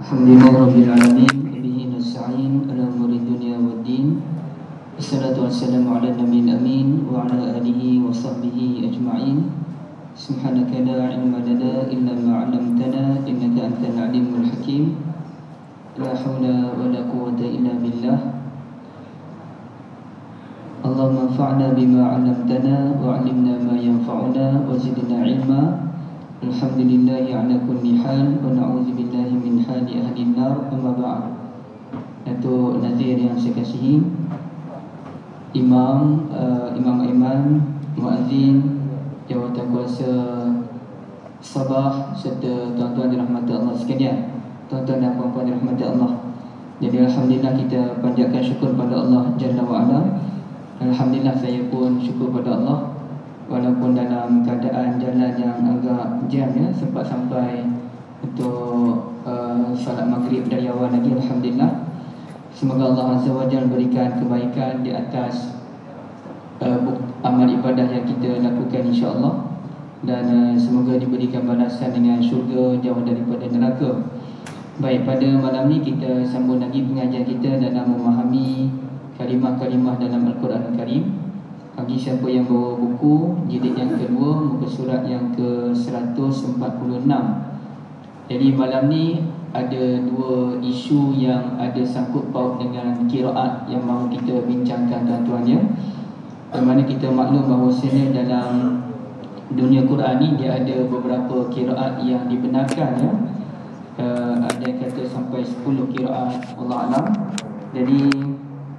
Alhamdulillahirabbil alamin bihi nasta'in ala umuri dunya waddin. Wassalatu wassalamu ala nabiyil amin wa ala alihi wa sahbihi ajma'in. Subhanaka la ilma lana illa ma 'allamtana innaka antal alimul hakim. La haula wa la quwwata illa billah. Allahumma anfa'na bima 'allamtana wa 'allimna ma yanfa'una wa zidna 'ilma. Alhamdulillahi ala kulli hal wa na'udzu billahi min hali ahli an-nar. Amma ba'd. Datuk Nazir yang saya kasihi, Imam Muazzin, Jawatan Kuasa Sabah serta tuan-tuan dirahmati Allah sekalian, tuan-tuan dan puan-puan dirahmati Allah. Jadi alhamdulillah kita panjatkan syukur pada Allah Jalla wa Ala. Alhamdulillah saya pun syukur pada Allah walaupun dalam keadaan jalan yang agak jam ya, sempat sampai untuk salat maghrib dari awal lagi. Alhamdulillah. Semoga Allah Azza wa Jalla berikan kebaikan di atas amal ibadah yang kita lakukan insya-Allah, dan semoga diberikan balasan dengan syurga jauh daripada neraka. Baik, pada malam ni kita sambung lagi pengajian kita dalam memahami kalimah-kalimah dalam Al-Quran Al-Karim. Bagi siapa yang bawa buku jilid yang kedua, muka surat yang ke-146. Jadi malam ni ada dua isu yang ada sangkut paut dengan qiraat yang mahu kita bincangkan tuan-tuan ya. Di mana kita maklum bahawasanya dalam dunia Quran ni dia ada beberapa qiraat yang dibenarkan ya. Ada yang kata sampai 10 qiraat, Allah alam. Jadi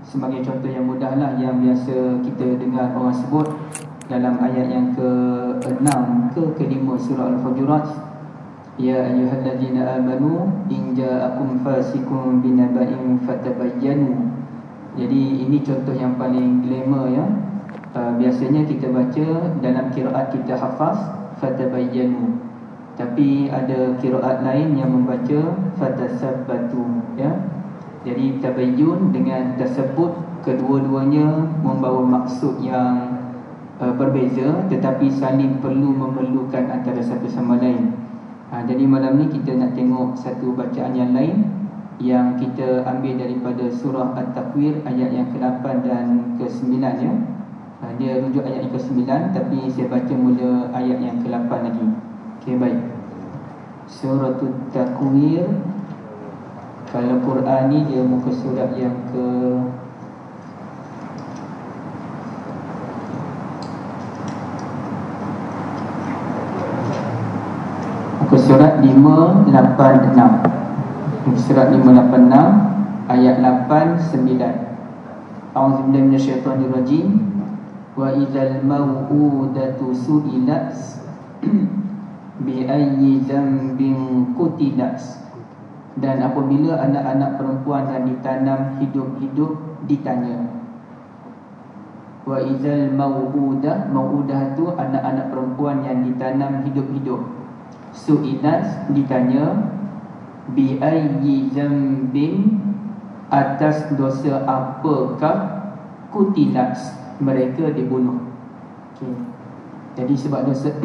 sebagai contoh yang mudahlah, yang biasa kita dengar orang sebut dalam ayat yang ke-6 ke-5 surah Al-Hujurat, ya ayyuhallazina amanu in ja'akum fasiqun binaba'in fatabayyanu. Jadi ini contoh yang paling glamour ya. Biasanya kita baca dalam qiraat kita hafaz fatabayyanu, tapi ada qiraat lain yang membaca fatasabbatu ya. Jadi tabayyun dengan tasabbut, kedua-duanya membawa maksud yang berbeza tetapi saling perlu memerlukan antara satu sama lain. Jadi malam ni kita nak tengok satu bacaan yang lain yang kita ambil daripada surah At-Takwir ayat yang ke-8 dan ke-9 ya. Dia rujuk ayat yang ke-9 tapi saya baca mula ayat yang ke-8 lagi. Okey, baik. Surah At-Takwir, kalau Quran ni dia muka surat yang ke muka surat 586. Muka surat 586 ayat 8 9. A'udzubillahi minasyaitonir rajim. Wa idzal mau'udatu su'ilat bi ayyi dzambin qutilat. Dan apabila anak-anak perempuan yang ditanam hidup-hidup ditanya. Wa idzal mau'udah, mau'udah tu anak-anak perempuan yang ditanam hidup-hidup. Su'ilat ditanya, bi ayyi dzambin, atas dosa apakah, qutilat, mereka dibunuh. Okay. Jadi sebab dosa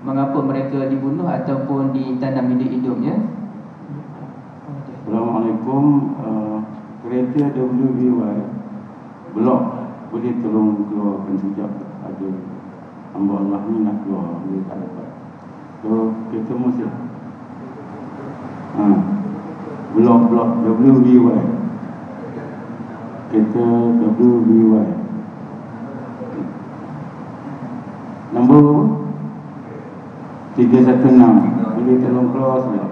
mengapa mereka dibunuh ataupun ditanam hidup-hidupnya. Assalamualaikum. Kereta WVY blok boleh tolong keluarkan sekejap. Ada hamba Allah ni nak keluar, dia tak dapat. So kereta musik blok WVY, kereta WVY nombor berapa? 316. Boleh tolong keluar sekejap.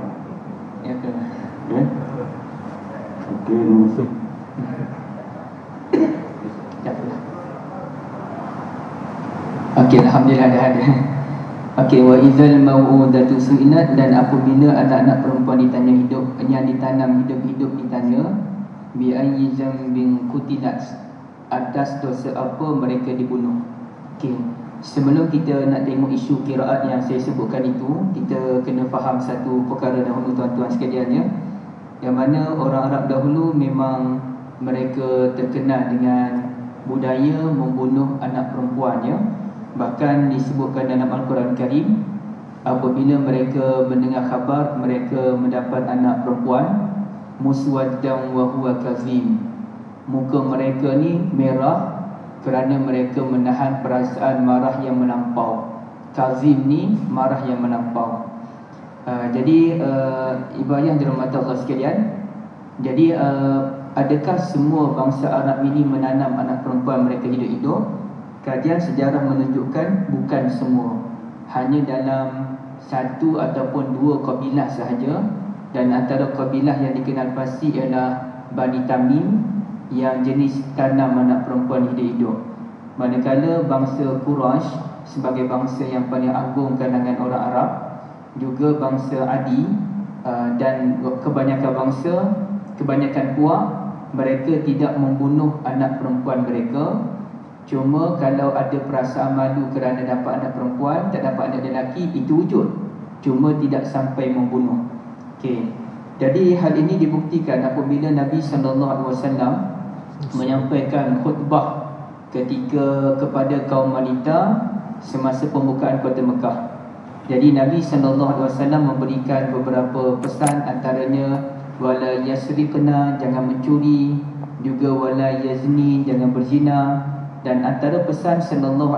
Ya ke? Okay. Okey, nombor satu. Okey, alhamdulillah dah ada. Okey, wa idzal mau'udatu su'ilat, dan apabila anak-anak perempuan ditanya hidup, yang ditanam hidup-hidup ditanya, bi ayyi dzambin qutilat, atas dosa apa mereka dibunuh. Okey, sebelum kita nak tengok isu qiraat yang saya sebutkan itu, kita kena faham satu perkara dahulu tuan-tuan sekalian ya. Yang mana orang Arab dahulu memang mereka terkenal dengan budaya membunuh anak perempuan ya. Bahkan disebutkan dalam Al-Quran Karim apabila mereka mendengar khabar mereka mendapat anak perempuan, muswaddan wa huwa kazim, muka mereka ni merah kerana mereka menahan perasaan marah yang melampau. Kazim ni marah yang melampau. Jadi ibu ayah dirahmati Allah sekalian, jadi adakah semua bangsa Arab ini menanam anak perempuan mereka hidup-hidup? Kajian sejarah menunjukkan bukan semua, hanya dalam satu ataupun dua kabilah sahaja. Dan antara kabilah yang dikenal pasti ialah Bani Tamim yang jenis tanam anak perempuan hidup-hidup. Manakala bangsa Quraisy sebagai bangsa yang paling agung kalangan orang Arab, juga bangsa Adi dan kebanyakan puak, mereka tidak membunuh anak perempuan mereka. Cuma kalau ada perasaan malu kerana dapat anak perempuan, tak dapat anak lelaki, itu wujud, cuma tidak sampai membunuh. Okey. Jadi hal ini dibuktikan apabila Nabi SAW menyampaikan khutbah kepada kaum wanita semasa pembukaan kota Mekah. Jadi Nabi SAW memberikan beberapa pesan, antaranya wala yasriqna, jangan mencuri, juga wala yazni, jangan berzina. Dan antara pesan SAW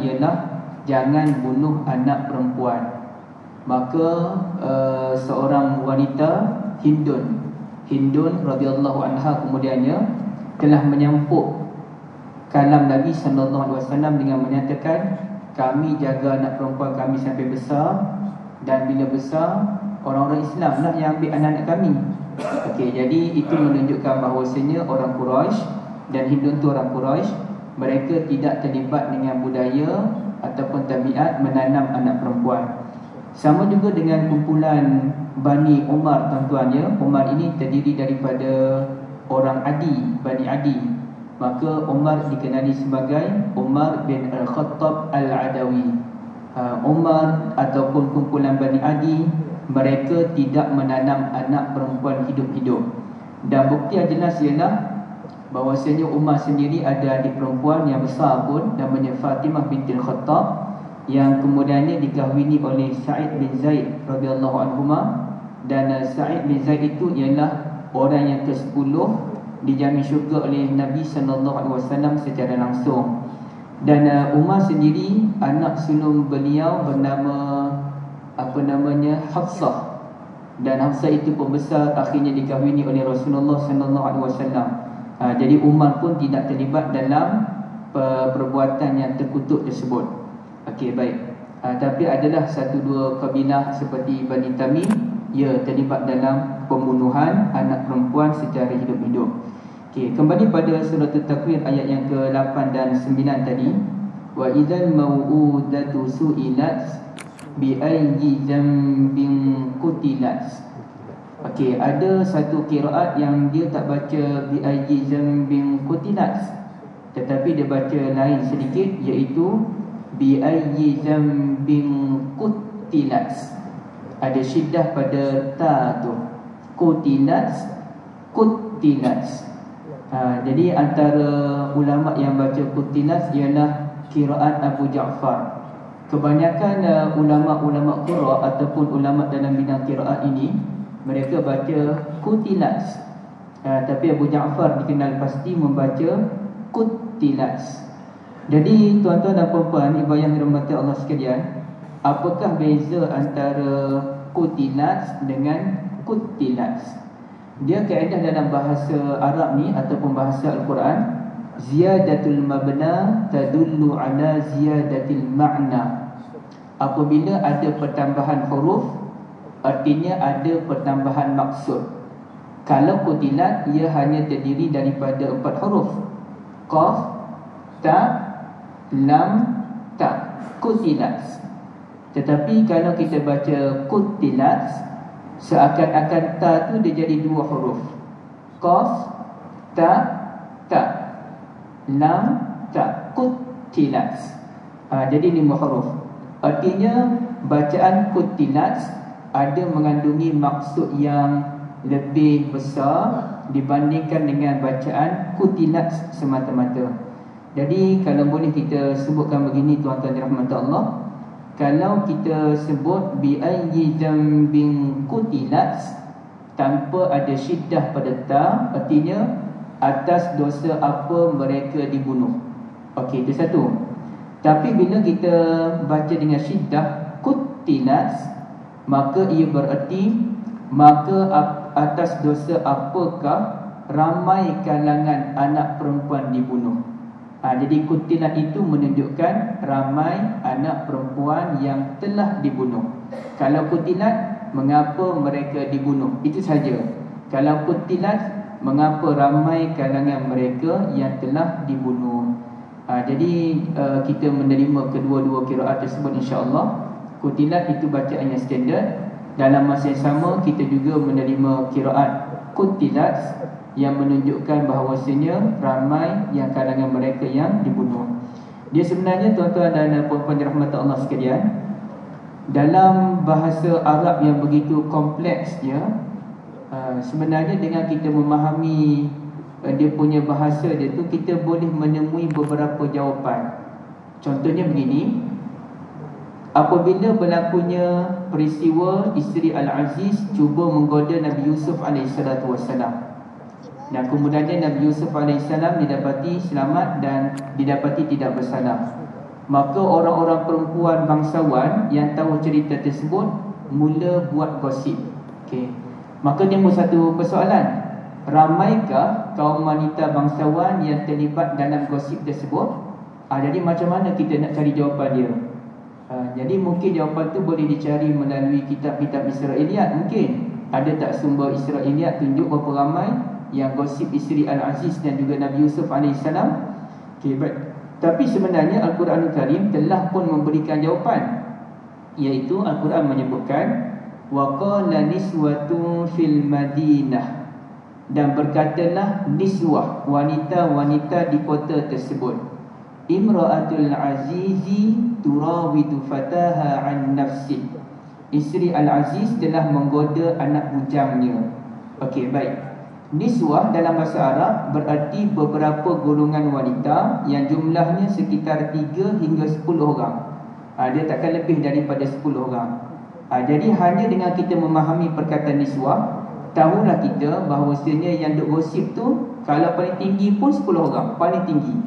ialah jangan bunuh anak perempuan. Maka seorang wanita Hindun radhiyallahu anha kemudiannya telah menyampuk kalam Nabi SAW dengan menyatakan, kami jaga anak perempuan kami sampai besar, dan bila besar orang-orang Islam lah yang ambil anak-anak kami. Okey, jadi itu menunjukkan bahawasanya orang Quraisy dan Hindun tu orang Quraisy, mereka tidak terlibat dengan budaya ataupun tabiat menanam anak perempuan. Sama juga dengan kumpulan Bani Umar, tuan-tuan ya. Umar ini terdiri daripada orang Adi, Bani Adi. Maka Umar dikenali sebagai Umar bin Al-Khattab Al-Adawi. Umar ataupun kumpulan Bani Adi, mereka tidak menanam anak perempuan hidup-hidup. Dan bukti yang jelas ialah bahawasanya Umar sendiri ada adik perempuan yang besar pun, namanya Fatimah binti Al-Khattab, yang kemudiannya dikahwini oleh Sa'id bin Zaid radhiyallahu anhuma. Dan Sa'id bin Zaid itu ialah orang yang ke-10 dijamin syurga oleh Nabi SAW secara langsung. Dan Umar sendiri, anak sulung beliau bernama Hafsah. Dan Hafsah itu pembesar, akhirnya dikahwini oleh Rasulullah SAW. Jadi Umar pun tidak terlibat dalam perbuatan yang terkutuk tersebut. Okey, baik. Tapi adalah satu dua kabilah seperti Bani Tamim, ya, terlibat dalam pembunuhan anak perempuan secara hidup-hidup. Okey, kembali pada surah At-Takwir ayat yang ke-8 dan 9 tadi. Wa idzal mau'udatu su'ilat bi ayyi dzambin qutilat. Okey, ada satu qiraat yang dia tak baca bi ayyi dzambin qutilat, tetapi dia baca lain sedikit, iaitu bi ayyi dzambin qutilat. Ada syiddah pada ta tu. Qutilat. Jadi antara ulama yang baca qutilat ialah qiraat Abu Ja'far. Kebanyakan ulama-ulama qira ataupun ulama dalam bidang qiraat ini, mereka baca qutilat. Tapi Abu Ja'far dikenal pasti membaca qutilat. Jadi tuan-tuan dan puan-puan, ibu yang dirahmati Allah sekalian, apakah beza antara qutilat dengan qutilat? Dia kaedah dalam bahasa Arab ni ataupun bahasa Al-Quran, ziyadatul mabna tadullu ala ziyadatil ma'na. Apabila ada pertambahan huruf, artinya ada pertambahan maksud. Kalau qutilat, ia hanya terdiri daripada 4 huruf: qaf, ta, lam, ta. Qutilat. Tetapi kalau kita baca qutilat, seakan-akan ta tu dia jadi 2 huruf: qaf, ta, ta, lam, ta. Qutilat. Jadi 5 huruf. Artinya bacaan qutilat ada mengandungi maksud yang lebih besar dibandingkan dengan bacaan qutilat semata-mata. Jadi kalau boleh kita sebutkan begini tuan-tuan dirahmati Allah, Kalau kita sebut bi ayyi dzambin qutilat tanpa ada syiddah pada ta, artinya atas dosa apa mereka dibunuh. Okey, itu satu. Tapi bila kita baca dengan syiddah qutilat, maka ia bererti maka atas dosa apakah ramai kalangan anak perempuan dibunuh. Jadi kutilat itu menunjukkan ramai anak perempuan yang telah dibunuh. Kalau kutilat, mengapa mereka dibunuh? Itu saja. Kalau kutilat, mengapa ramai kalangan mereka yang telah dibunuh. Jadi kita menerima kedua-dua qiraat tersebut insya-Allah. Kutilat itu bacaan yang standard. Dalam masa yang sama kita juga menerima qiraat kutilat yang menunjukkan bahawasanya ramai yang kalangan mereka yang dibunuh. Dia sebenarnya tuan-tuan dan puan-puan dirahmati Allah sekalian, dalam bahasa Arab yang begitu kompleks dia, sebenarnya dengan kita memahami dia punya bahasa dia tu, kita boleh menemui beberapa jawapan. Contohnya begini, apabila berlakunya peristiwa isteri Al-Aziz cuba menggoda Nabi Yusuf AS, dan kemudiannya Nabi Yusuf AS didapati selamat dan didapati tidak bersalah, maka orang-orang perempuan bangsawan yang tahu cerita tersebut mula buat gosip. Maka timbul satu persoalan, ramaikah kaum wanita bangsawan yang terlibat dalam gosip tersebut? Jadi macam mana kita nak cari jawapan dia? Jadi mungkin jawapan tu boleh dicari melalui kitab-kitab Israiliyat. Mungkin ada tak sumber Israiliyat tunjuk berapa ramai yang gosip isteri Al-Aziz dan juga Nabi Yusuf AS. Baik. Tapi sebenarnya Al-Quranul Karim telah pun memberikan jawapan, iaitu Al-Quran menyebutkan wa qala niswatun fil Madinah, dan berkatalah niswah, wanita-wanita di kota tersebut, imra'atul azizi turawidu fataha an nafsi, isteri Al-Aziz telah menggoda anak bujangnya. Baik. Niswah dalam bahasa Arab berarti beberapa golongan wanita yang jumlahnya sekitar 3 hingga 10 orang. Dia takkan lebih daripada 10 orang. Jadi hanya dengan kita memahami perkataan niswah, tahulah kita bahawasanya yang duk gosip tu kalau paling tinggi pun 10 orang, paling tinggi.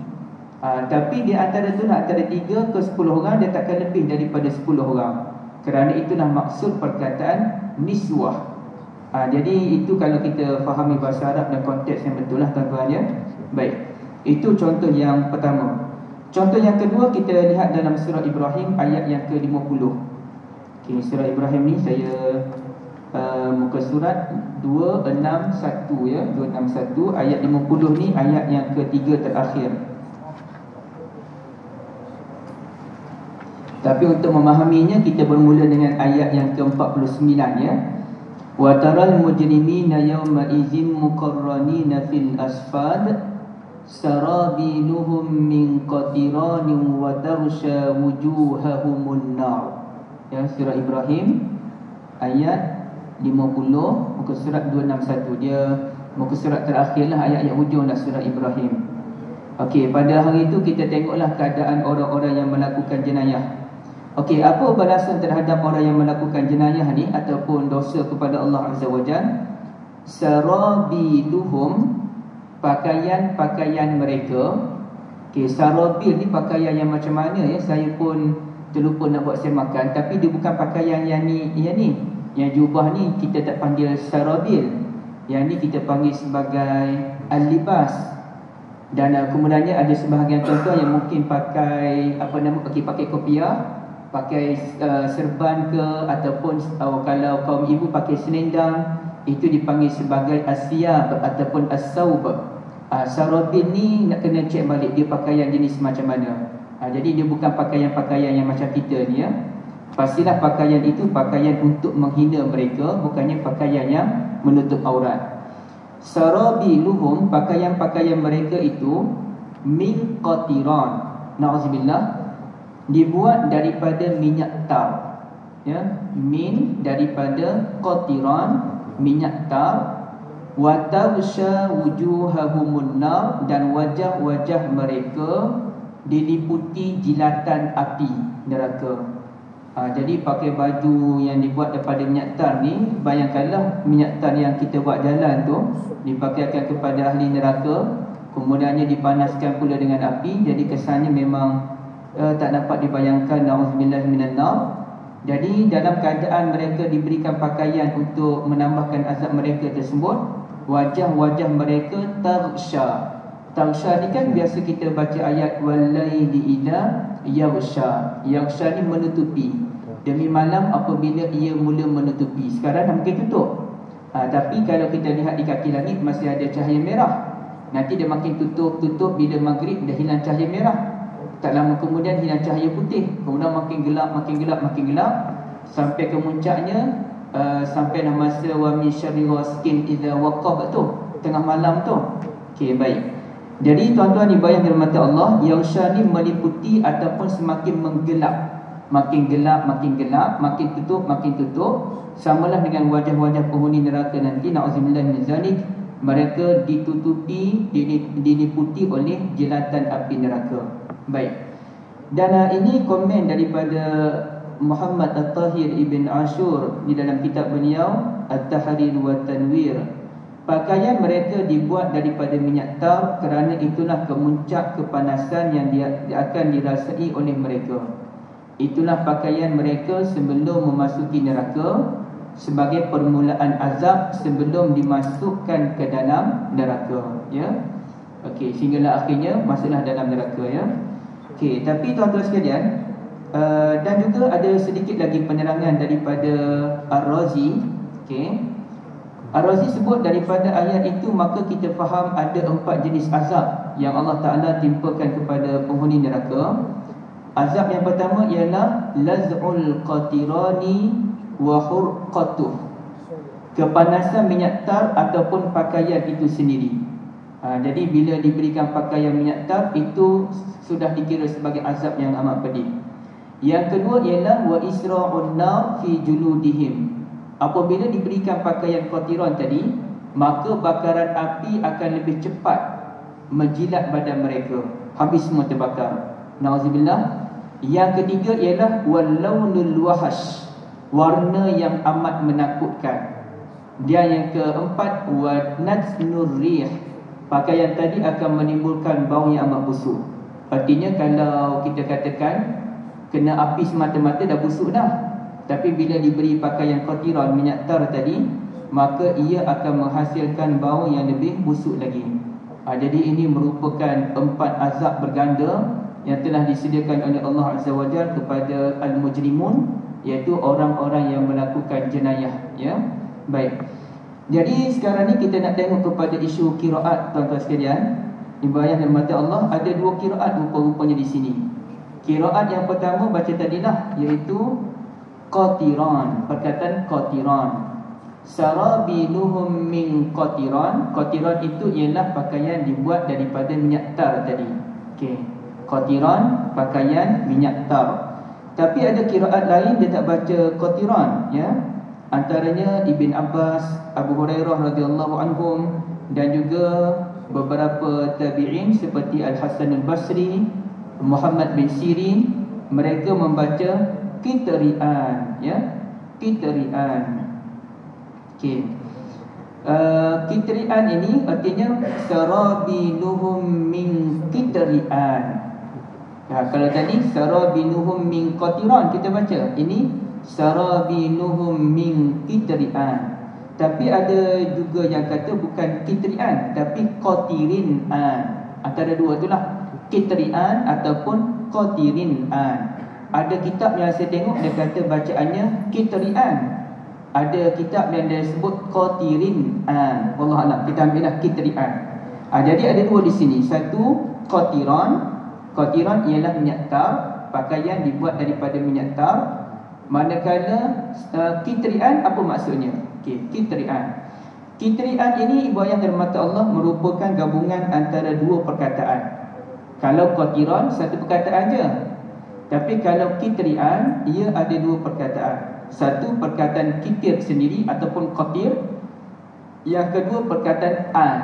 Tapi di antara tu nak antara 3 ke 10 orang, dia takkan lebih daripada 10 orang. Kerana itulah maksud perkataan niswah. Jadi itu kalau kita fahami bahasa Arab dan konteks yang betul lah tuan-tuan ya. Baik, itu contoh yang pertama. Contoh yang kedua kita lihat dalam surah Ibrahim ayat yang ke-50. Surah Ibrahim ni saya muka surat 261 ya, 261 ayat 50 ni ayat yang ketiga terakhir. Tapi untuk memahaminya kita bermula dengan ayat yang ke-49 ya. Wa taral mujrimina yawma idzin muqarranina fil asfad sarabiluhum min qatiranin wa tarsha wujuhahumun nar. Ya, surah Ibrahim ayat 50 muka surat 261. Dia muka surat terakhirlah, ayat yang hujung dah surah Ibrahim. Pada hari itu kita tengoklah keadaan orang-orang yang melakukan jenayah. Apa balasan terhadap orang yang melakukan jenayah ni ataupun dosa kepada Allah Azza wa Jalla? Sarabiluhum, pakaian-pakaian mereka. Sarabil ni pakaian yang macam mana ya? Saya pun terlupa nak buat semakan. Tapi dia bukan pakaian yang ni. Yang jubah ni kita tak panggil sarabil. Yang ni kita panggil sebagai al-libas. Dan kemudiannya ada sebahagian tuan-tuan yang mungkin pakai pakai kopiah, pakai serban ke, ataupun kalau kaum ibu pakai selendang, itu dipanggil sebagai asyab ataupun as-saub. Sarabil ni nak kena cek balik dia pakaian jenis macam mana. Jadi dia bukan pakaian-pakaian yang macam kita ni ya. Pastilah pakaian itu pakaian untuk menghina mereka, bukannya pakaian yang menutup aurat. Sarabiluhum, pakaian-pakaian mereka itu min qatiran, na'udzubillah, dibuat daripada minyak tar ya, min daripada qatiran, minyak tar. Wa taghsha wujuhahumun nar, dan wajah-wajah mereka diliputi jilatan api neraka. Jadi pakai baju yang dibuat daripada minyak tar ni, bayangkanlah minyak tar yang kita buat jalan tu dipakaikan kepada ahli neraka, kemudiannya dipanaskan pula dengan api. Jadi kesannya memang tak dapat dibayangkan. Na'udzubillah minan nar. Jadi dalam keadaan mereka diberikan pakaian untuk menambahkan azab mereka tersebut, wajah-wajah mereka taghsha. Taghsha ni kan biasa kita baca ayat walaili idza yaghsha. Yaghsha ni menutupi. Demi malam apabila ia mula menutupi. Sekarang dah mungkin tutup. Tapi kalau kita lihat di kaki langit masih ada cahaya merah. Nanti dia makin tutup. Bila maghrib dah hilang cahaya merah. Tak lama kemudian hilang cahaya putih. Kemudian makin gelap. Sampai ke muncaknya sampai masa wa min syarri ghasiqin idza waqab tu, tengah malam tu. Okey, baik. Jadi tuan-tuan ibu yang dirahmati Allah, yaghsha ni meliputi ataupun semakin menggelap. Makin gelap, makin tutup. Samalah dengan wajah-wajah penghuni neraka nanti, na'udzubillah min zalik. Mereka ditutupi, diliputi oleh jilatan api neraka. Baik. Dan ini komen daripada Muhammad At-Tahir Ibn Ashur di dalam kitab beliau At-Tahrir wa Tanwir. Pakaian mereka dibuat daripada minyak tar, kerana itulah kemuncak kepanasan yang akan dirasai oleh mereka. Itulah pakaian mereka sebelum memasuki neraka, sebagai permulaan azab sebelum dimasukkan ke dalam neraka, ya. Okey, sehinggalah akhirnya masuklah dalam neraka, ya. Okey, tapi tuan-tuan sekalian, dan juga ada sedikit lagi penerangan daripada Ar-Razi. Okey, Ar-Razi sebut daripada ayat itu maka kita faham ada 4 jenis azab yang Allah Ta'ala timpakan kepada penghuni neraka. Azab yang pertama ialah laz'ul qatirani wa hurqatuh, kepanasan minyak tar ataupun pakaian itu sendiri. Jadi bila diberikan pakaian minyak tar, itu sudah dikira sebagai azab yang amat pedih. Yang kedua ialah wa isra'un nar fi juludihim. Apabila diberikan pakaian qatiran tadi, maka bakaran api akan lebih cepat menjilat badan mereka, habis semua terbakar. Nauzubillah. Yang ketiga ialah walaunul wahash, warna yang amat menakutkan. Dia yang keempat wa natnur rih, pakaian tadi akan menimbulkan bau yang amat busuk. Artinya kalau kita katakan kena api semata-mata dah busuk dah, tapi bila diberi pakaian qatiran minyak tar tadi, maka ia akan menghasilkan bau yang lebih busuk lagi. Jadi ini merupakan 4 azab berganda yang telah disediakan oleh Allah Azza wa Jalla kepada al-mujrimun, iaitu orang-orang yang melakukan jenayah, ya. Baik. Jadi sekarang ni kita nak tengok kepada isu qiraat, tuan-tuan sekalian. Ibadah yang mata Allah, ada 2 qiraat rupa-rupanya di sini. Qiraat yang pertama baca tadilah, iaitu qatiran, perkataan qatiran. Sarabiluhum min qatiran. Qatiran itu ialah pakaian dibuat daripada minyak tar tadi. Okey, qatiran, pakaian minyak tar. Tapi ada qiraat lain dia tak baca qatiran, ya. Antaranya Ibn Abbas, Abu Hurairah radhiyallahu anhum, dan juga beberapa tabi'in seperti Al-Hasan Al-Basri, Muhammad bin Sirin. Mereka membaca kitrian, ya, kitrian. Okey. Kitrian ini artinya sarabiluhum min kitrian. Kalau tadi sarabiluhum min qatiran kita baca, ini sarabiluhum min kitrian. Tapi ada juga yang kata bukan kitrian tapi qatirin an. Antara dua itulah, kitrian ataupun qatirin an. Ada kitab yang saya tengok dia kata bacaannya kitrian. Ada kitab yang dia sebut qatirin an. Wallahu a'lam, kita ambillah kitrian. Jadi ada 2 di sini. Satu qatiran. Qatiran ialah minyak tar, pakaian dibuat daripada minyak tar. Manakala kitrian apa maksudnya? Okey, kitrian. Kitrian ini ibu yang dirahmati Allah merupakan gabungan antara 2 perkataan. Kalau qatiran satu perkataan je. Tapi kalau kitrian, ia ada 2 perkataan. Satu perkataan kitir sendiri ataupun qatir. Yang kedua perkataan an.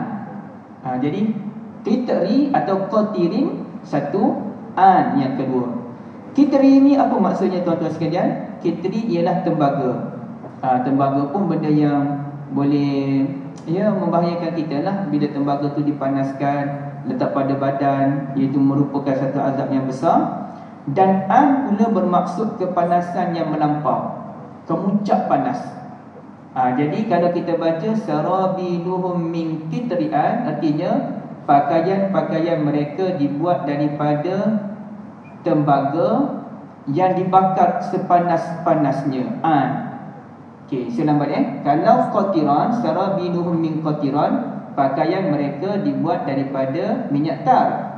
Jadi kitri atau qatirin satu, an yang kedua. Kitri ni apa maksudnya tuan-tuan sekalian? Kitri ialah tembaga. Tembaga pun benda yang boleh membahayakan kita lah. Bila tembaga tu dipanaskan, letak pada badan, iaitu merupakan satu azab yang besar. Dan an pula bermaksud kepanasan yang melampau, kemuncak panas. Jadi kalau kita baca sarabiluhum min kitrian, artinya pakaian-pakaian mereka dibuat daripada tembaga yang dibakar sepanas-panasnya. Okey, saya lambat Kalau qatiran, sarabiluhum min qatiran, pakaian mereka dibuat daripada minyak tar.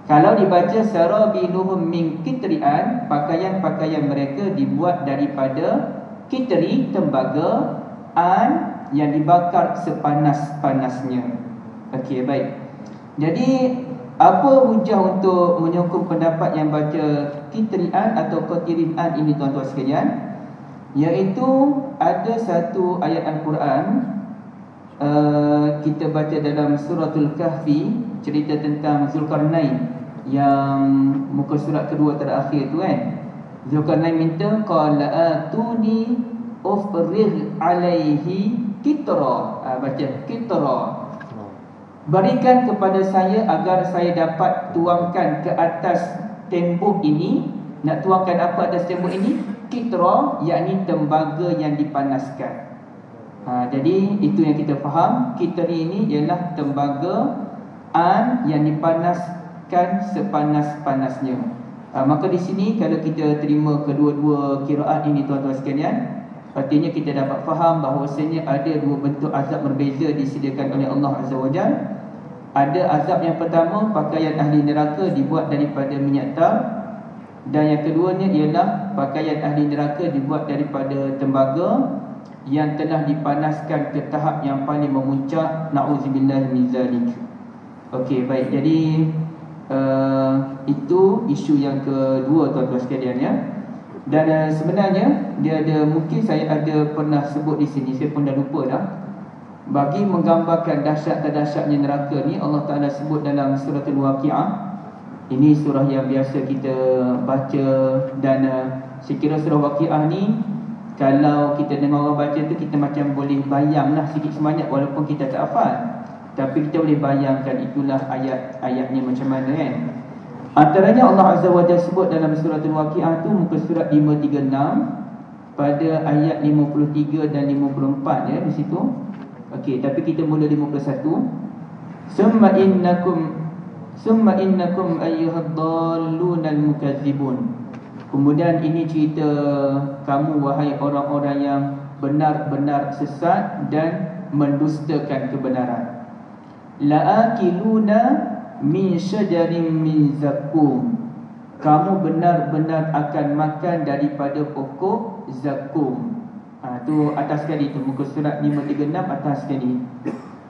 Kalau dibaca sarabiluhum min kitrian, pakaian-pakaian mereka dibuat daripada kitri, tembaga, yang dibakar sepanas-panasnya. Okey, baik. Jadi apa hujah untuk menyokong pendapat yang baca kitrian atau qatirin ini tuan-tuan sekalian? Iaitu ada satu ayat Al-Quran, kita baca dalam suratul Kahfi, cerita tentang Zulkarnain, yang muka surat kedua terakhir tu Zulkarnain minta qala atuni ufrigh alaihi kitra. Baca kitra. Berikan kepada saya agar saya dapat tuangkan ke atas tembok ini. Nak tuangkan apa atas tembok ini? Kitra, yakni tembaga yang dipanaskan. Jadi itu yang kita faham. Kitri ini ialah tembaga yang dipanaskan sepanas-panasnya. Maka di sini kalau kita terima kedua-dua qiraat ini tuan-tuan sekalian, artinya kita dapat faham bahawasanya ada dua bentuk azab berbeza disediakan oleh Allah Azza wa Jalla. Ada azab yang pertama, pakaian ahli neraka dibuat daripada minyak tar. Dan yang keduanya ialah pakaian ahli neraka dibuat daripada tembaga yang telah dipanaskan ke tahap yang paling memuncak. Na'udzubillah min zalik. Okey, baik. Jadi itu isu yang kedua tuan-tuan sekalian Dan sebenarnya dia ada, mungkin saya ada pernah sebut di sini, saya pun dah lupa dah. Bagi menggambarkan dahsyat-dahsyatnya neraka ni, Allah Ta'ala sebut dalam surah Al-Waqi'ah. Ini surah yang biasa kita baca. Dan saya kira surah Waqi'ah ni, kalau kita dengar orang baca tu, kita macam boleh bayanglah sikit sebanyak, walaupun kita tak hafal, tapi kita boleh bayangkan itulah ayat-ayatnya macam mana Antaranya Allah Azza wa Jalla sebut dalam surah Al-Waqi'ah tu, muka surat 536, pada ayat 53 dan 54 di situ. Okey, tapi kita mula 51. Summa innakum ayyuhad-dallunal mukazzibun. Kemudian ini cerita kamu wahai orang-orang yang benar-benar sesat dan mendustakan kebenaran. La'akiluna min syajarin min zakum. Kamu benar-benar akan makan daripada pokok zakum. Tu atas sekali tu, muka surat 536 atas sekali.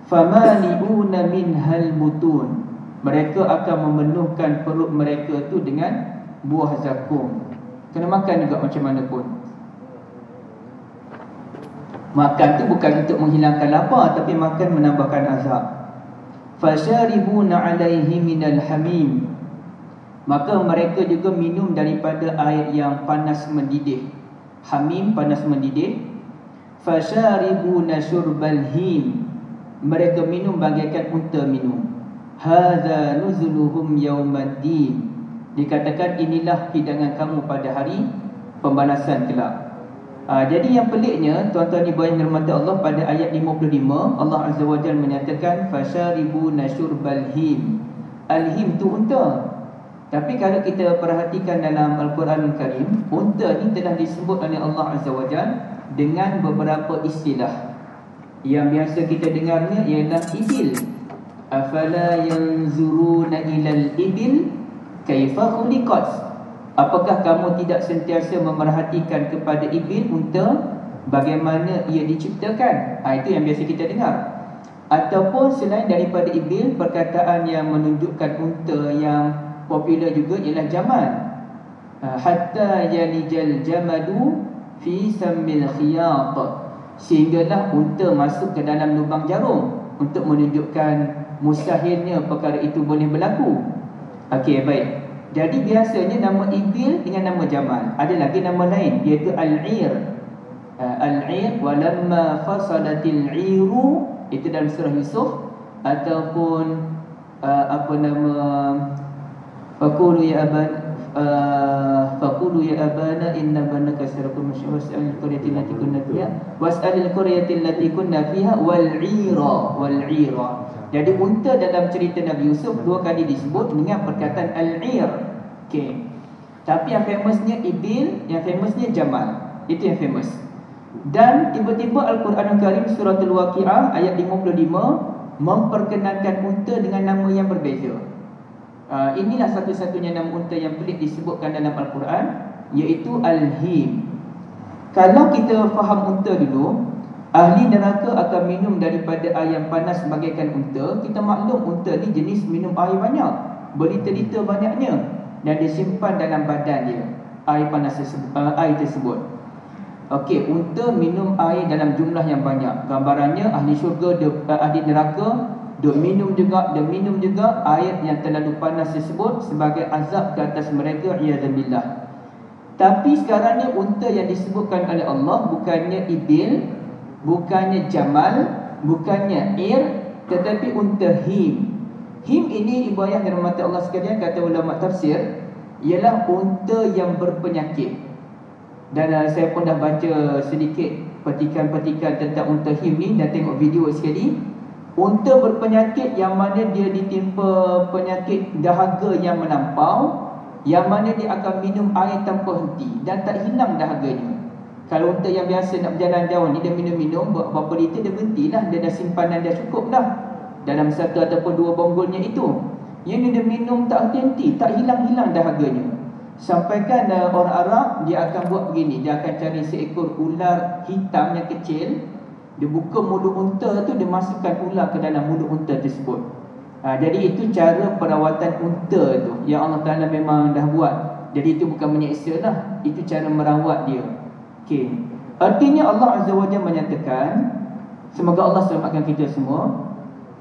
Famali'una minhal butun. Mereka akan memenuhkan perut mereka tu dengan buah zakum. Kena makan juga macam mana pun. Makan tu bukan untuk menghilangkan lapar, tapi makan menambahkan azab. Fasharibuna alaihi minal hamim. Maka mereka juga minum daripada air yang panas mendidih. Hamim, panas mendidih. Fasharibuna syurbal him. Mereka minum bagaikan unta minum. Hadza nuzuluhum yaumaddin. Dikatakan inilah hidangan kamu pada hari pembalasan kelak. Jadi yang peliknya tuan-tuan ibu yang dirahmati Allah, pada ayat 55 Allah Azza wa Jalla menyatakan fasharibuna syurbal him. Al-him tu unta. Tapi kalau kita perhatikan dalam Al-Quran Al-Karim, unta ni telah disebut oleh Allah Azza wa Jalla dengan beberapa istilah. Yang biasa kita dengarnya ialah ibil. Afala yanzuruna ilal ibil kaifa khuliqat. Apakah kamu tidak sentiasa memerhatikan kepada ibil, unta, bagaimana ia diciptakan? Itu yang biasa kita dengar. Ataupun selain daripada ibil, perkataan yang menunjukkan unta yang popular juga ialah jamal. Hatta yalijal jamadu fi sammil khiyat. Sehinggalah unta masuk ke dalam lubang jarum, untuk menunjukkan mustahilnya perkara itu boleh berlaku. Okey, baik. Jadi biasanya nama ibil dengan nama jamal. Ada lagi nama lain iaitu al-'ir. Al-'ir walamma fasalatil 'iru, itu dalam surah Yusuf. Ataupun apa nama, faqulu ya abana inna banaka sarakum was'alil qaryati allati kunna fiha was'alil qaryati allati kunna fiha wal-'ira. Jadi unta dalam cerita Nabi Yusuf 2 kali disebut dengan perkataan al-'ir. Okey. Tapi yang famousnya ibil, yang famousnya jamal. Itu yang famous. Dan tiba-tiba Al-Quranul Karim surah Al-Waqi'ah ayat 55 memperkenalkan unta dengan nama yang berbeza. Inilah satu-satunya nama unta yang pelik disebutkan dalam Al-Quran, iaitu Al-Him. Kalau kita faham unta dulu, ahli neraka akan minum daripada air yang panas bagaikan unta. Kita maklum unta ni jenis minum air banyak, berliter-liter banyaknya, dan disimpan dalam badan dia air panas tersebut. Okey, unta minum air dalam jumlah yang banyak. Gambarannya ahli syurga, ahli neraka dia minum juga air yang terlalu panas tersebut sebagai azab ke atas mereka, iyadzabillah. Tapi sekarang ni unta yang disebutkan oleh Allah bukannya ibil, bukannya jamal, bukannya ir, tetapi unta him. Him ini ibu ayah dan rahmat Allah sekalian, kata ulama tafsir, ialah unta yang berpenyakit. Dan saya pun dah baca sedikit petikan-petikan tentang unta him ni dan tengok video sekali. Unta berpenyakit yang mana dia ditimpa penyakit dahaga yang melampau, yang mana dia akan minum air tanpa henti dan tak hilang dahaganya. Kalau unta yang biasa nak berjalan jauh ni, dia minum-minum berapa liter dia berhentilah, dia dah simpanan dah cukup dah dalam 1 ataupun 2 bonggolnya itu. Yang ni dia minum tak henti, tak hilang-hilang dahaganya. Sampaikan orang Arab, dia akan buat begini, dia akan cari seekor ular hitam yang kecil, dia buka mulut unta tu, dia masukkan ular ke dalam mulut unta tersebut. Jadi itu cara perawatan unta tu yang Allah Ta'ala memang dah buat. Jadi itu bukan menyeksa lah, itu cara merawat dia. Okay. Artinya Allah Azza wa Jalla menyatakan, semoga Allah selamatkan kita semua,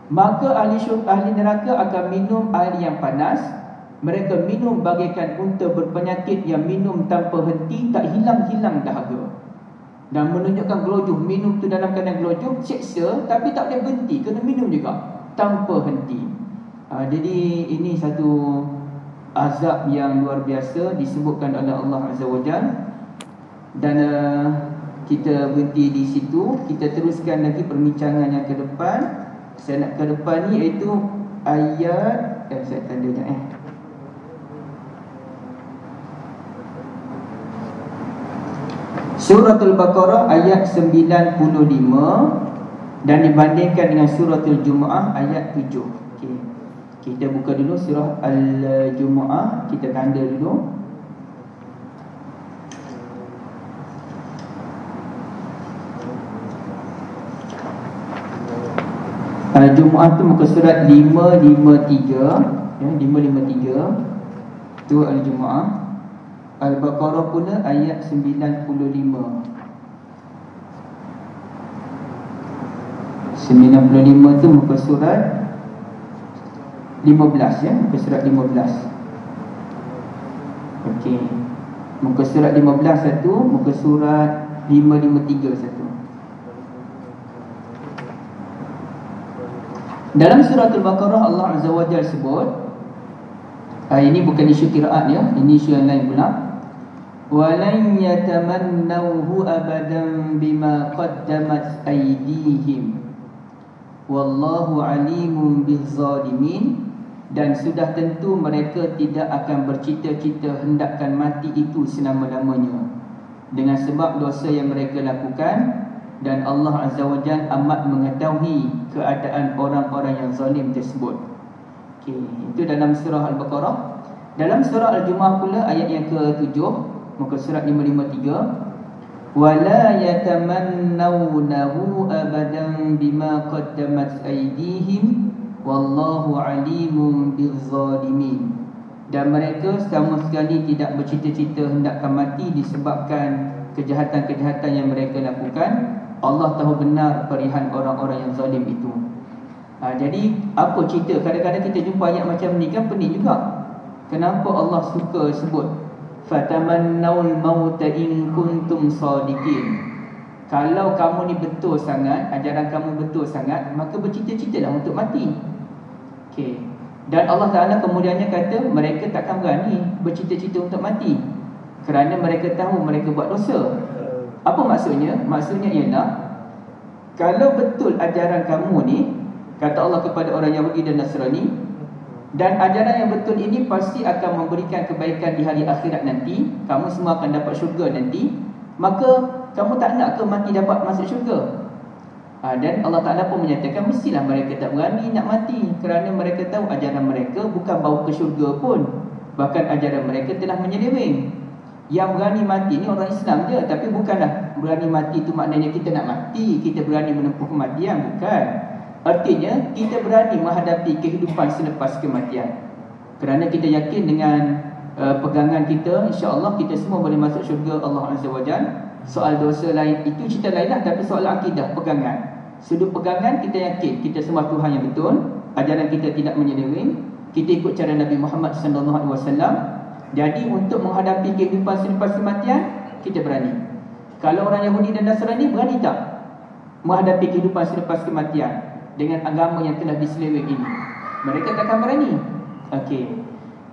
maka ahli neraka akan minum air yang panas. Mereka minum bagaikan unta berpenyakit yang minum tanpa henti, tak hilang-hilang dahaga. Dan menunjukkan gelojoh, minum tu dalam keadaan gelojoh, seksa, tapi tak boleh berhenti, kena minum juga tanpa henti. Jadi ini satu azab yang luar biasa disebutkan oleh Allah Azza wa Jalla. Dan kita berhenti di situ. Kita teruskan lagi perbincangan yang ke depan. Saya nak ke depan ni iaitu ayat saya tanda sekejap Suratul Baqarah ayat 95 dan dibandingkan dengan Suratul Jumu'ah ayat 7. Okay. Kita buka dulu surah Al-Jumu'ah, kita tanda dulu. Al-Jumu'ah tu muka surat 553, ya, 553. Tu Al-Jumu'ah. Al-Baqarah pula ayat 95. 95 tu muka surat 15, ya, muka surat 15. Okey. Muka surat 15 satu, muka surat 553 satu. Dalam surah Al-Baqarah Allah Azza wa Jalla sebut, ini bukan isu qiraat, ya, ini isu yang lain pula. Walan yatamannawhu abadan bima qaddamat aydihim wallahu alimun bizzalimin. Dan sudah tentu mereka tidak akan bercita-cita hendakkan mati itu selama-lamanya dengan sebab dosa yang mereka lakukan, dan Allah Azza wa Jalla amat mengetahui keadaan orang-orang yang zalim tersebut. Okay, itu dalam surah Al-Baqarah. Dalam surah Al-Jumu'ah pula ayat yang ke-7, muka surat 553, wala yatamannawnahu abadan bima qaddamat aydihim wallahu alimun bizzalimin. Dan mereka sama sekali tidak bercita-cita hendakkan mati disebabkan kejahatan-kejahatan yang mereka lakukan. Allah tahu benar perihan orang-orang yang zalim itu. Jadi apa cerita? Kadang-kadang kita jumpa ayat macam ni kan pening juga. Kenapa Allah suka sebut fatamannawul mauta in kuntum sadiqin? Kalau kamu ni betul sangat, ajaran kamu betul sangat, maka bercita-citalah untuk mati. Okey. Dan Allah Ta'ala kemudiannya kata mereka takkan berani bercita-cita untuk mati kerana mereka tahu mereka buat dosa. Apa maksudnya? Maksudnya ialah kalau betul ajaran kamu ni, kata Allah kepada orang Yahudi dan Nasrani, dan ajaran yang betul ini pasti akan memberikan kebaikan di hari akhirat nanti, kamu semua akan dapat syurga nanti, maka kamu tak nak ke mati dapat masuk syurga? Dan Allah Ta'ala pun menyatakan mestilah mereka tak berani nak mati kerana mereka tahu ajaran mereka bukan bawa ke syurga pun, bahkan ajaran mereka telah menyeleweng. Yang berani mati ni orang Islam je, tapi bukanlah berani mati tu maknanya kita nak mati, kita berani menempuh kematian, bukan. Artinya kita berani menghadapi kehidupan selepas kematian kerana kita yakin dengan pegangan kita, insya-Allah kita semua boleh masuk syurga Allah Azza wa Jalla. Soal dosa lain itu cerita lain lah, tapi soal akidah, pegangan, sudut pegangan kita yakin kita semua Tuhan yang betul, ajaran kita tidak menyeleweng, kita ikut cara Nabi Muhammad SAW. Jadi untuk menghadapi kehidupan selepas kematian kita berani. Kalau orang Yahudi dan Nasrani berani tak menghadapi kehidupan selepas kematian dengan agama yang telah diseleweng ini? Mereka takkan berani. Okey.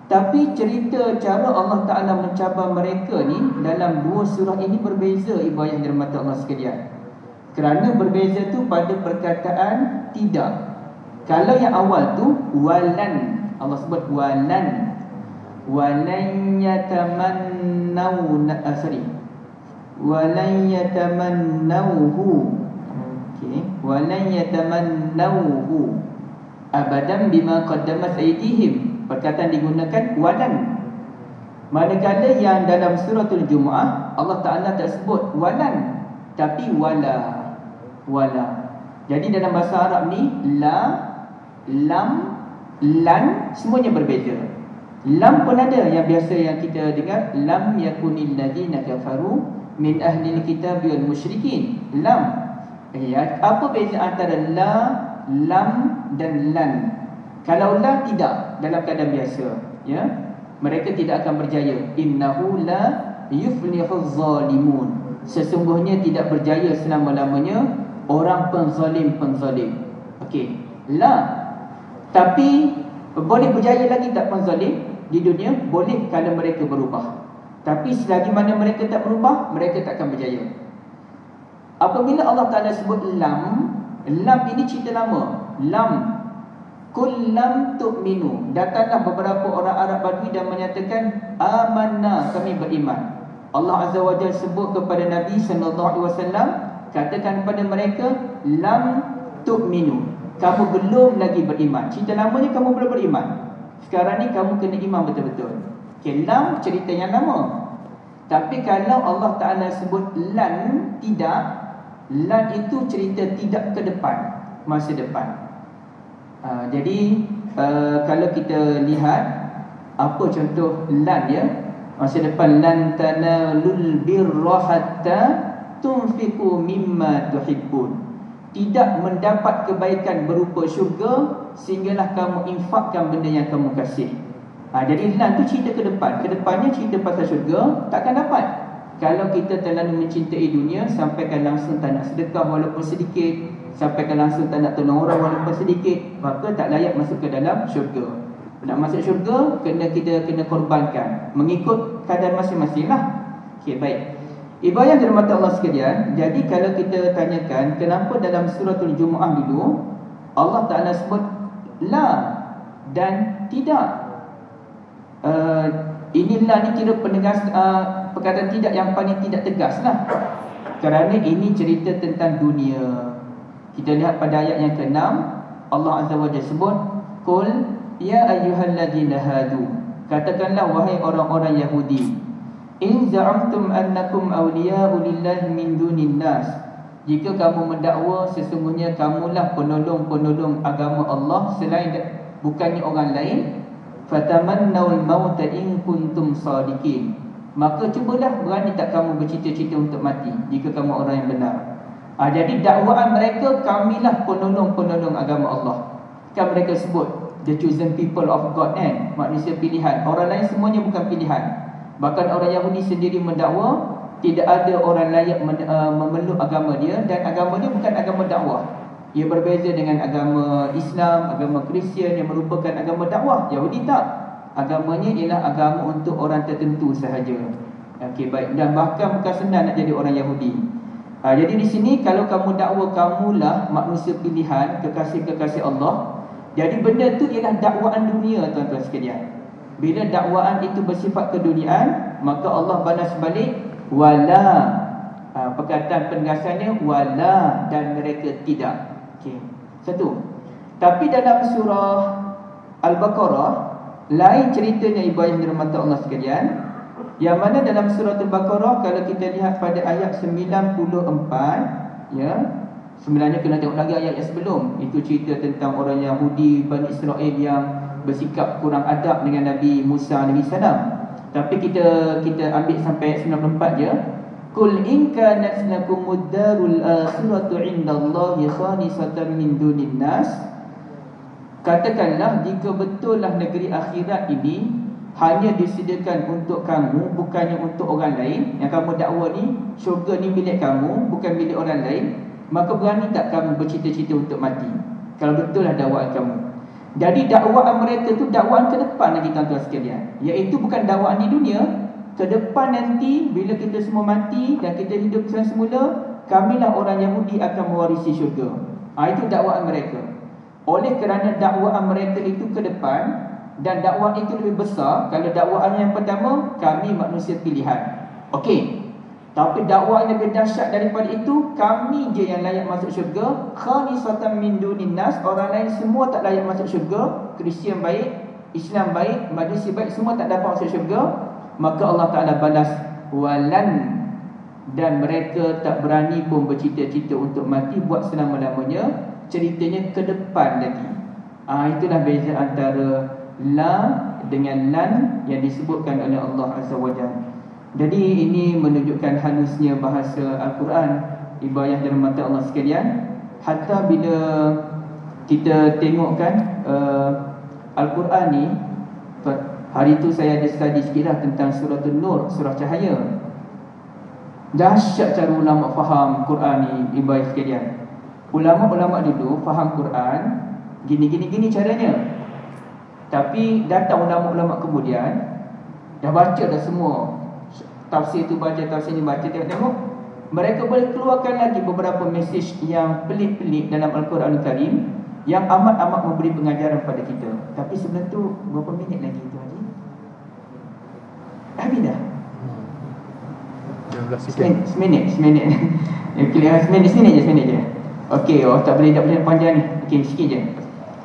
Tapi cerita cara Allah Ta'ala mencabar mereka ni dalam dua surah ini berbeza, ibu ayah dirahmati Allah sekalian. Kerana berbeza tu pada perkataan tidak. Kalau yang awal tu walan, Allah sebut walan, walan yatamannawna, walan yatamannawhu. Okey, walan yatamannawhu abadan bima qaddamat aydihim. Perkataan digunakan walan. Manakala yang dalam suratul Jumu'ah Allah Ta'ala tak sebut walan, tapi wala. Wala. Jadi dalam bahasa Arab ni la, lam, lan semuanya berbeza. Lam pun ada yang biasa yang kita dengar, lam yakunil ladina kafaru min ahlil kitab wal musyrikin. Lam. Apa beza antara la, lam dan lan? Kalau la tidak dalam keadaan biasa, ya, mereka tidak akan berjaya. Innahu la yuflihuz zalimun. Sesungguhnya tidak berjaya selama-lamanya orang penzalim-penzalim. Okey, la. Tapi boleh berjaya lagi tak penzalim di dunia? Boleh kalau mereka berubah. Tapi selagi mana mereka tak berubah, mereka tak akan berjaya. Apabila Allah Ta'ala sebut lam, lam ini cerita lama. Lam, kullam tu'minu. Datanglah beberapa orang Arab Badui dan menyatakan amanna, kami beriman. Allah Azza wa Jalla sebut kepada Nabi SAW, katakan kepada mereka lam tu'minu, kamu belum lagi beriman. Cerita lamanya kamu belum beriman. Sekarang ni kamu kena iman betul-betul. Okay, lam cerita yang lama. Tapi kalau Allah Ta'ala sebut lan, tidak, lan itu cerita tidak ke depan, masa depan. Jadi kalau kita lihat apa contoh lan, ya, masa depan, lan tanalul birra hatta tunfiqu mimma tuhibbun. Tidak mendapat kebaikan berupa syurga sehinggalah kamu infakkan benda yang kamu kasih. Jadi lan tu cerita ke depan. Ke depannya cerita pasal syurga takkan dapat. Kalau kita terlalu mencintai dunia, sampaikan langsung tak nak sedekah walaupun sedikit, sampaikan langsung tak nak tolong orang walaupun sedikit, maka tak layak masuk ke dalam syurga. Nak masuk syurga, kita kena korbankan mengikut kadar masing-masing lah. Okey, baik. Ibu yang dirahmati Allah sekalian, jadi kalau kita tanyakan kenapa dalam suratul Jumu'ah dulu Allah Ta'ala sebut la dan tidak, inilah ni kira penegas, perkataan tidak yang paling tidak tegas lah. Kerana ini cerita tentang dunia. Kita lihat pada ayat yang ke-6, Allah Azza wa Jalla sebut qul ya ayyuhalladzina hadu, katakanlah wahai orang-orang Yahudi, in za'amtum annakum awliya'u lillahi min dunin nas, jika kamu mendakwa sesungguhnya kamulah penolong-penolong agama Allah selain bukannya orang lain, fatamannawul mauta in kuntum sadiqin, maka cubalah berani tak kamu bercita-cita untuk mati jika kamu orang yang benar. Jadi dakwaan mereka, kamilah penolong-penolong agama Allah. Kan mereka sebut the chosen people of God kan, manusia pilihan. Orang lain semuanya bukan pilihan. Bahkan orang Yahudi sendiri mendakwa tidak ada orang layak memeluk agama dia, dan agama dia bukan agama dakwah. Ia berbeza dengan agama Islam, agama Kristian yang merupakan agama dakwah. Yahudi tak. Agamanya ialah agama untuk orang tertentu sahaja. Okey, baik. Dan bahkan bukan senang nak jadi orang Yahudi. Jadi di sini kalau kamu dakwa kamulah manusia pilihan, kekasih-kekasih Allah, jadi benda tu ialah dakwaan dunia, tuan-tuan sekalian. Bila dakwaan itu bersifat keduniaan, maka Allah balas balik wala. Perkataan penegasannya wala, dan mereka tidak. Okey. Satu. Tapi dalam surah Al-Baqarah lain ceritanya, ibu yang dirahmati Allah sekalian. Yang mana dalam surah Al-Baqarah, kalau kita lihat pada ayat 94, ya, sebenarnya kena tengok lagi ayat yang sebelum. Itu cerita tentang orang Yahudi Bani Israel yang bersikap kurang adab dengan Nabi Musa AS. Tapi kita ambil sampai ayat 94 je. Qul in kanat lakumud darul akhiratu indallahi khalisatan min dunin nas. Katakanlah, jika betullah negeri akhirat ini hanya disediakan untuk kamu, bukannya untuk orang lain. Yang kamu dakwa ni, syurga ni milik kamu, bukan milik orang lain, maka berani tak kamu bercita-cita untuk mati? Kalau betullah dakwaan kamu. Jadi dakwaan mereka tu dakwaan ke depan lagi, tuan-tuan sekalian. Iaitu bukan dakwaan di dunia. Ke depan nanti, bila kita semua mati dan kita hidup semula, kamilah orang Yahudi akan mewarisi syurga. Itu dakwaan mereka. Oleh kerana dakwaan mereka itu ke depan, dan dakwaan itu lebih besar. Kalau dakwaan yang pertama, kami manusia pilihan, okey. Tapi dakwaan yang lebih dahsyat daripada itu, kami je yang layak masuk syurga, khalisatan min dunin nas. Orang lain semua tak layak masuk syurga. Kristian baik, Islam baik, Majusi baik, semua tak dapat masuk syurga. Maka Allah Ta'ala balas walan, dan mereka tak berani pun bercita-cita untuk mati buat selama-lamanya. Ceritanya ke depan lagi. Itulah beza antara la dengan lan yang disebutkan oleh Allah Azza wa Jalla. Jadi ini menunjukkan halusnya bahasa Al-Quran, ibu yang dirahmati Allah sekalian. Hatta bila kita tengokkan Al-Quran ni, hari itu saya ada study sikitlah tentang surah An-Nur, surah cahaya. Dahsyat cara ulama faham Quran ni, ibu sekalian. Ulama-ulama dulu faham Quran gini caranya. Tapi datang ulama-ulama kemudian, dah baca dah semua tafsir tu, baca tafsir ni, baca tengok, mereka boleh keluarkan lagi beberapa mesej yang pelik-pelik dalam Al-Quran Al-Karim, yang amat-amat memberi pengajaran pada kita. Tapi sebelum tu, berapa minit lagi tu Haji? Habis dah? 15 Seminit. Seminit je. Okey, tak boleh panjang ni. Okey, sikit je.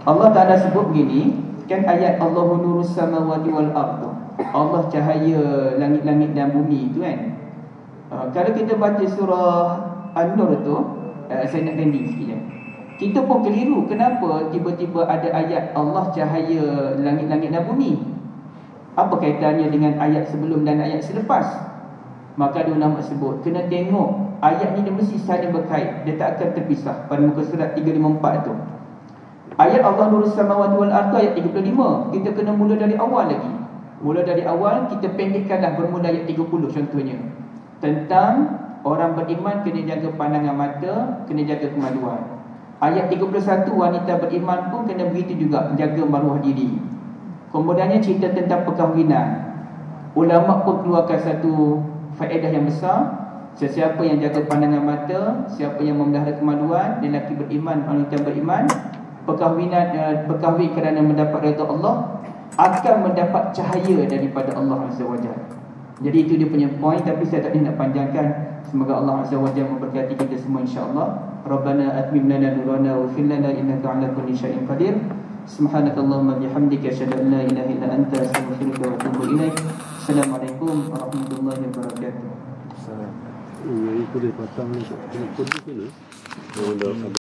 Allah Ta'ala sebut begini, kan ayat Allahu nurus samawati wal ardh. Allah cahaya langit-langit dan bumi itu kan. Kalau kita baca surah An-Nur tu, saya nak pending sikit je. Kita pun keliru, kenapa tiba-tiba ada ayat Allah cahaya langit-langit dan bumi? Apa kaitannya dengan ayat sebelum dan ayat selepas? Maka ada ulama sebut, kena tengok ayat ni dia mesti saling berkait, dia tak akan terpisah. Pada muka surat 354 tu, ayat Allah nurus samawati wal ardh ayat 35, kita kena mula dari awal lagi. Mula dari awal, kita pendekkanlah bermula ayat 30 contohnya. Tentang orang beriman kena jaga pandangan mata, kena jaga kemaluan. Ayat 31, wanita beriman pun kena begitu juga, jaga maruah diri. Kemudiannya cerita tentang perkahwinan. Ulama pun keluarkan satu faedah yang besar. Sesiapa yang jaga pandangan mata, siapa yang memelihara kemaluan, lelaki beriman, wanita beriman, berkahwin kerana mendapat redha Allah, akan mendapat cahaya daripada Allah Azza wa Jalla. Jadi itu dia punya point, tapi saya tak nak panjangkan. Semoga Allah Azza wa Jalla memberkati kita semua insya-Allah. Rabbana atmim lana nurana wa fil lana innaka 'ala kulli syai'in qadir. Subhanakallahumma bihamdika asyhadu an la ilaha illa anta astaghfiruka wa atubu ilaik. Assalamualaikum warahmatullahi wabarakatuh. Ini boleh patang ni. Ini kodi dulu.